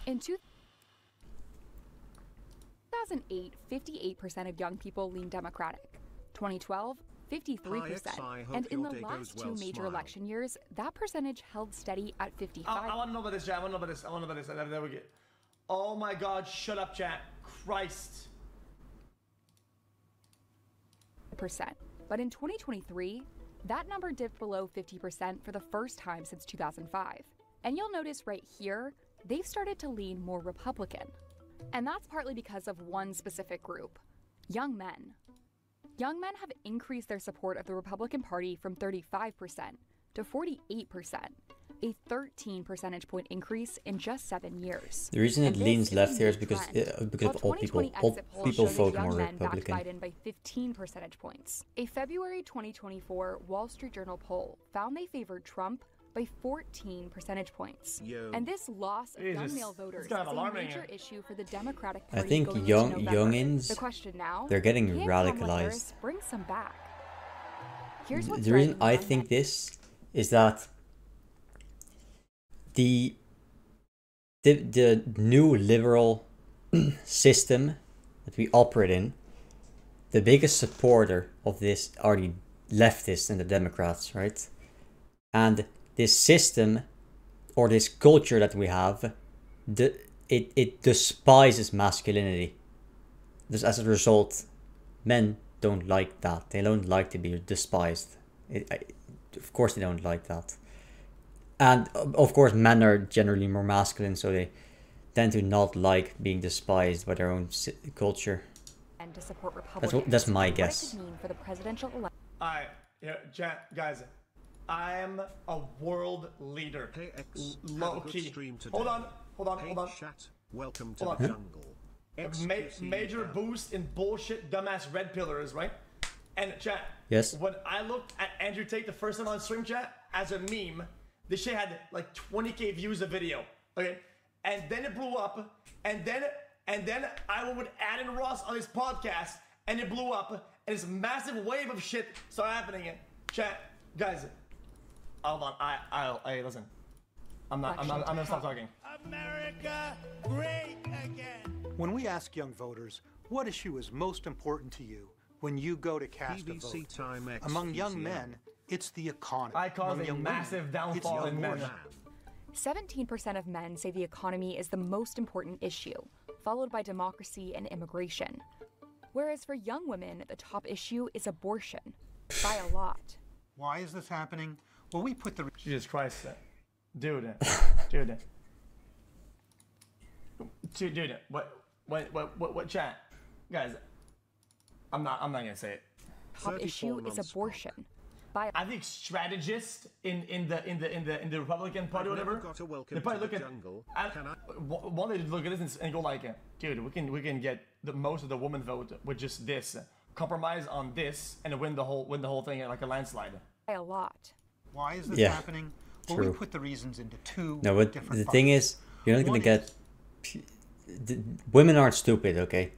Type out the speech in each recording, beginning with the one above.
In 2008, 58% of young people leaned Democratic. 2012, 53%. And in the last two major election years, that percentage held steady at 55%. I want to know about this, chat. I want to know about this. There we go. Oh my God, shut up, chat. Christ. But in 2023, that number dipped below 50% for the first time since 2005. And you'll notice right here, they've started to lean more Republican. And that's partly because of one specific group: young men. Young men have increased their support of the Republican Party from 35% to 48%, a 13 percentage point increase in just 7 years. The reason it leans left here is because of old people. Old people vote more Republican. Biden by 15 percentage points. A February 2024 Wall Street Journal poll found they favored Trump by 14 percentage points. And this loss of young male voters is a major issue for the Democratic Party. I think youngins, the question now, they're getting can radicalized. Bring some back. Here's what's the reason I think this is that the new liberal system that we operate in, the biggest supporter of this are the leftists and the Democrats, right? And this system, or this culture that we have, it despises masculinity. Just as a result, men don't like that. They don't like to be despised. Of course they don't like that. And of course men are generally more masculine, so they tend to not like being despised by their own culture. And to support Republicans. That's my guess. What it could mean for the presidential election. Alright, guys. I am a world leader. Hey, X, low-key. Hold on. Chat. Welcome to the jungle. Major boost in bullshit dumbass red pillars, right? And chat. Yes. When I looked at Andrew Tate the first time on stream, chat, as a meme, this shit had like 20k views a video. Okay? And then it blew up. And then I would add in Ross on his podcast, and it blew up. And this massive wave of shit started happening. Chat, guys. Hold on, hey, listen. I'm gonna stop talking. America great again. When we ask young voters, what issue is most important to you when you go to cast a vote? Among young men, it's the economy. I cause a massive downfall in men. 17% of men say the economy is the most important issue, followed by democracy and immigration. Whereas for young women, the top issue is abortion, by a lot. Why is this happening? Well, we put the... Jesus Christ, dude, what chat, guys? I'm not gonna say it. Top issue is abortion. I think strategists in the Republican Party, whatever, they probably look at one. They look at this and go like, dude, we can get the most of the woman vote with just this, compromise on this, and win the whole thing like a landslide. By a lot. Why is this happening? Well, true. we put the reasons into two but different the thing is, you're not gonna get... Women aren't stupid, okay?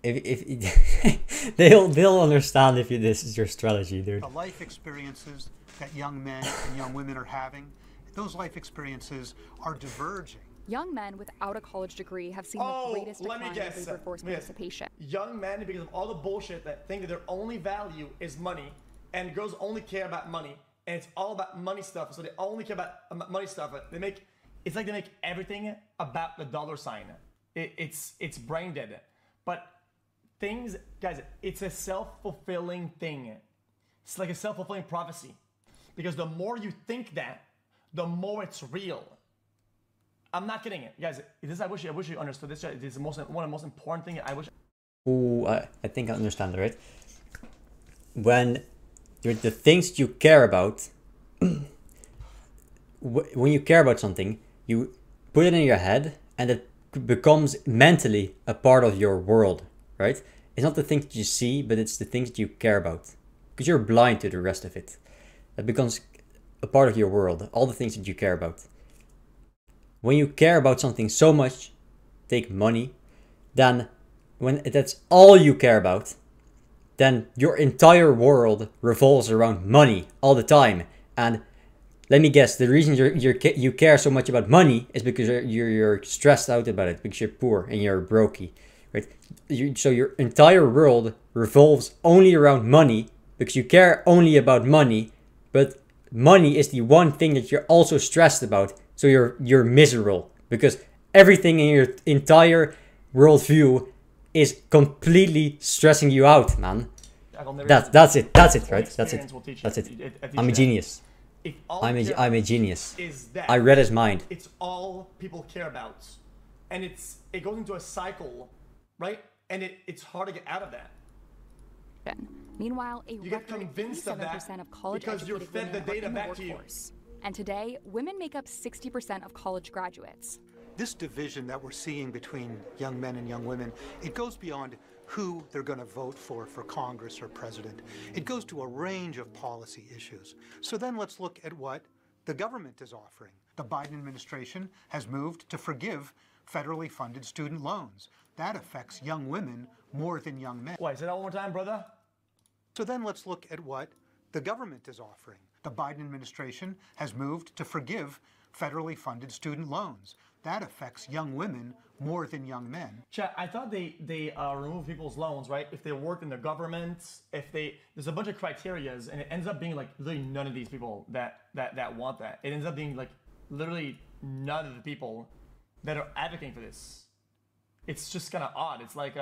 If they'll understand if this is your strategy, dude. The life experiences that young men and young women are having, those life experiences are diverging. Young men without a college degree have seen the greatest decline in labor force participation. Young men, because of all the bullshit that think that their only value is money, and girls only care about money, and it's all about money stuff, so they only care about money stuff. It's like they make everything about the dollar sign. It's brain dead. But things, guys, it's a self-fulfilling thing. It's like a self-fulfilling prophecy. Because the more you think that, the more it's real. I'm not kidding it. Guys, I wish you understood this. It's one of the most important things I wish. Ooh, I think I understand it, right? When the things you care about, when you care about something, you put it in your head and it becomes mentally a part of your world, right? It's not the things that you see, but it's the things that you care about. Because you're blind to the rest of it. It becomes a part of your world, all the things that you care about. When you care about something so much, take money, then when that's all you care about, then your entire world revolves around money all the time. And let me guess. The reason you care so much about money is because you're stressed out about it because you're poor and you're brokey, right? So your entire world revolves only around money because you care only about money, but money is the one thing that you're also stressed about. So you're miserable because everything in your entire worldview is completely stressing you out, man. That's it, right? That's it. I'm a genius. I'm a genius. I read his mind. It's all people care about, and it goes into a cycle, right? And it's hard to get out of that. Meanwhile, you get convinced of that of college because you're fed the data back to you. And today, women make up 60% of college graduates. This division that we're seeing between young men and young women, it goes beyond who they're going to vote for Congress or president. It goes to a range of policy issues. So then let's look at what the government is offering. The Biden administration has moved to forgive federally funded student loans. That affects young women more than young men. Wait, say that one more time, brother. So then let's look at what the government is offering. The Biden administration has moved to forgive federally funded student loans. That affects young women more than young men. Chat, I thought they remove people's loans, right? If they work in the government, there's a bunch of criterias, and it ends up being like literally none of these people that want that. It ends up being like literally none of the people that are advocating for this. It's just kind of odd. It's like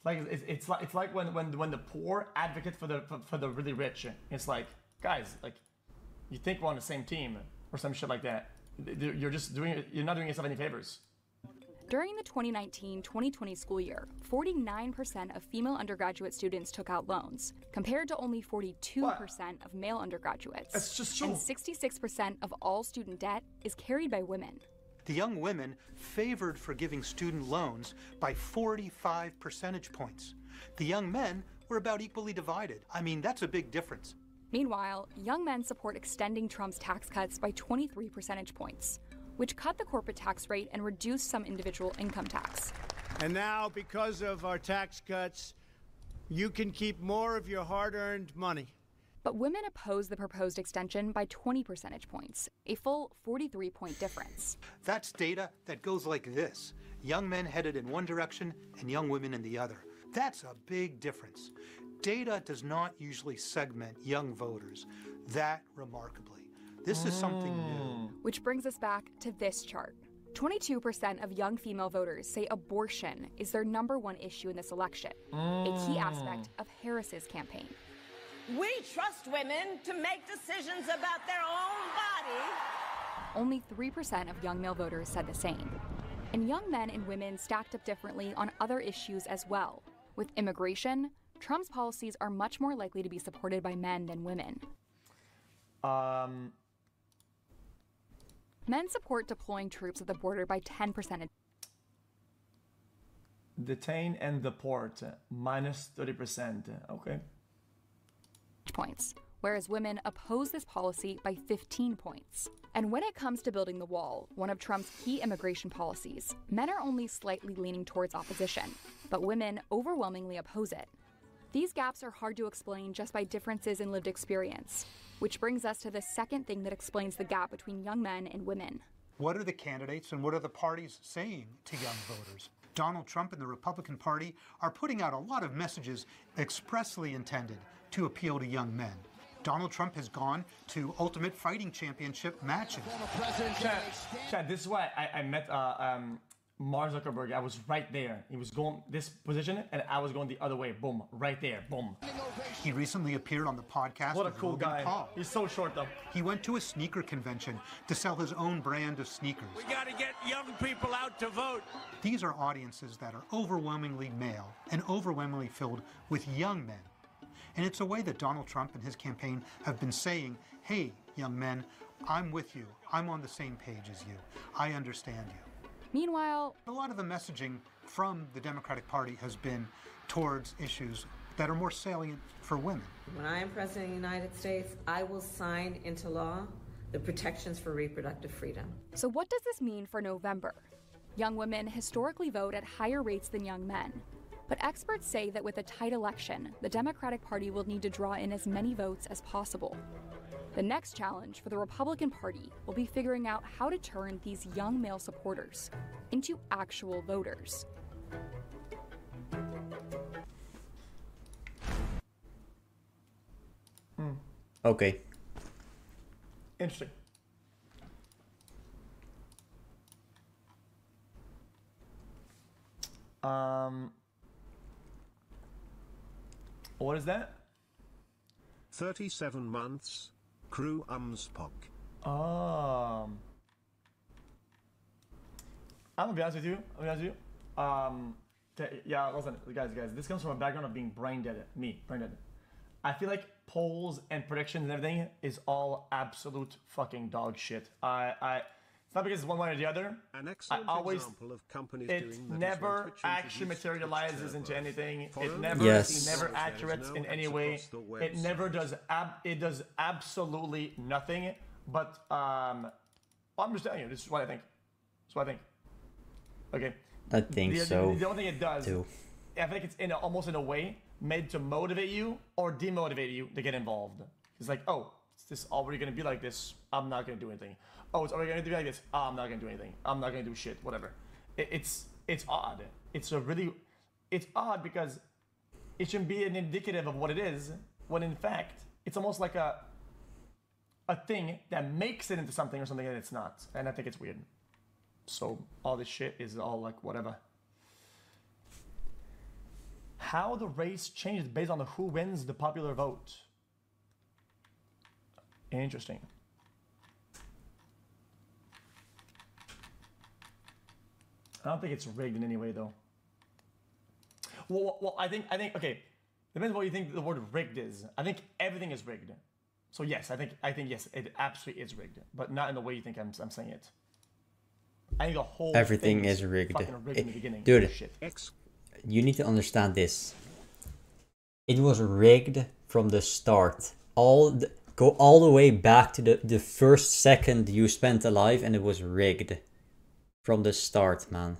it's like when the poor advocate for the really rich. It's like, guys, like, you think we're on the same team or some shit like that. You're not doing yourself any favors. During the 2019-2020 school year, 49% of female undergraduate students took out loans, compared to only 42% of male undergraduates. That's just true. And 66% of all student debt is carried by women. The young women favored forgiving student loans by 45 percentage points. The young men were about equally divided. I mean, that's a big difference. Meanwhile, young men support extending Trump's tax cuts by 23 percentage points, which cut the corporate tax rate and reduced some individual income tax. And now, because of our tax cuts, you can keep more of your hard-earned money. But women oppose the proposed extension by 20 percentage points, a full 43-point difference. That's data that goes like this. Young men headed in one direction and young women in the other. That's a big difference. Data does not usually segment young voters that remarkably. This is something new. Which brings us back to this chart. 22% of young female voters say abortion is their #1 issue in this election, a key aspect of Harris's campaign. We trust women to make decisions about their own body. Only 3% of young male voters said the same. And young men and women stacked up differently on other issues as well. With immigration, Trump's policies are much more likely to be supported by men than women. Men support deploying troops at the border by 10%. Detain and deport, minus 30%. Okay. Points, whereas women oppose this policy by 15 points. And when it comes to building the wall, one of Trump's key immigration policies, men are only slightly leaning towards opposition, but women overwhelmingly oppose it. These gaps are hard to explain just by differences in lived experience, which brings us to the second thing that explains the gap between young men and women. What are the candidates and what are the parties saying to young voters? Donald Trump and the Republican Party are putting out a lot of messages expressly intended to appeal to young men. Donald Trump has gone to Ultimate Fighting Championship matches. Chad, this is why I met Mark Zuckerberg. I was right there. He was going this position, and I was going the other way. Boom, right there. Boom. He recently appeared on the podcast. What a cool guy. Paul. He's so short, though. He went to a sneaker convention to sell his own brand of sneakers. We got to get young people out to vote. These are audiences that are overwhelmingly male and overwhelmingly filled with young men. And it's a way that Donald Trump and his campaign have been saying, hey, young men, I'm with you. I'm on the same page as you. I understand you. Meanwhile, a lot of the messaging from the Democratic Party has been towards issues that are more salient for women. When I am President of the United States, I will sign into law the protections for reproductive freedom. So what does this mean for November? Young women historically vote at higher rates than young men. But experts say that with a tight election, the Democratic Party will need to draw in as many votes as possible. The next challenge for the Republican Party will be figuring out how to turn these young male supporters into actual voters. Okay. Interesting. What is that? 37 months. Crew Pok. I'm gonna be honest with you. Yeah, listen, guys, this comes from a background of being brain dead. Brain dead. I feel like polls and predictions and everything is all absolute fucking dog shit. It's not because it's one way or the other. An excellent example of companies doing that never actually materializes into anything. It never Yes. never accurate in any way. It never does. It does absolutely nothing. But I'm just telling you, this is what I think. Okay. I think so. The only thing it does, too. I think it's almost in a way made to motivate you or demotivate you to get involved. It's like, oh, is this already gonna be like this? I'm not gonna do anything. Oh, it's already gonna be like this. Oh, I'm not gonna do anything. I'm not gonna do shit. Whatever. It's odd. It's odd because it shouldn't be an indicative of what it is, when in fact it's almost like a thing that makes it into something or something that it's not. And I think it's weird. So all this shit is all like whatever. How the race changes based on who wins the popular vote. Interesting. I don't think it's rigged in any way, though. Well, I think okay. Depends on what you think the word rigged is. I think everything is rigged. So yes, I think yes, it absolutely is rigged, but not in the way you think I'm saying it. I think the whole Everything thing is rigged. fucking rigged in the beginning. Dude, Shit. you need to understand this. It was rigged from the start. Go all the way back to the first second you spent alive, and it was rigged from the start, man.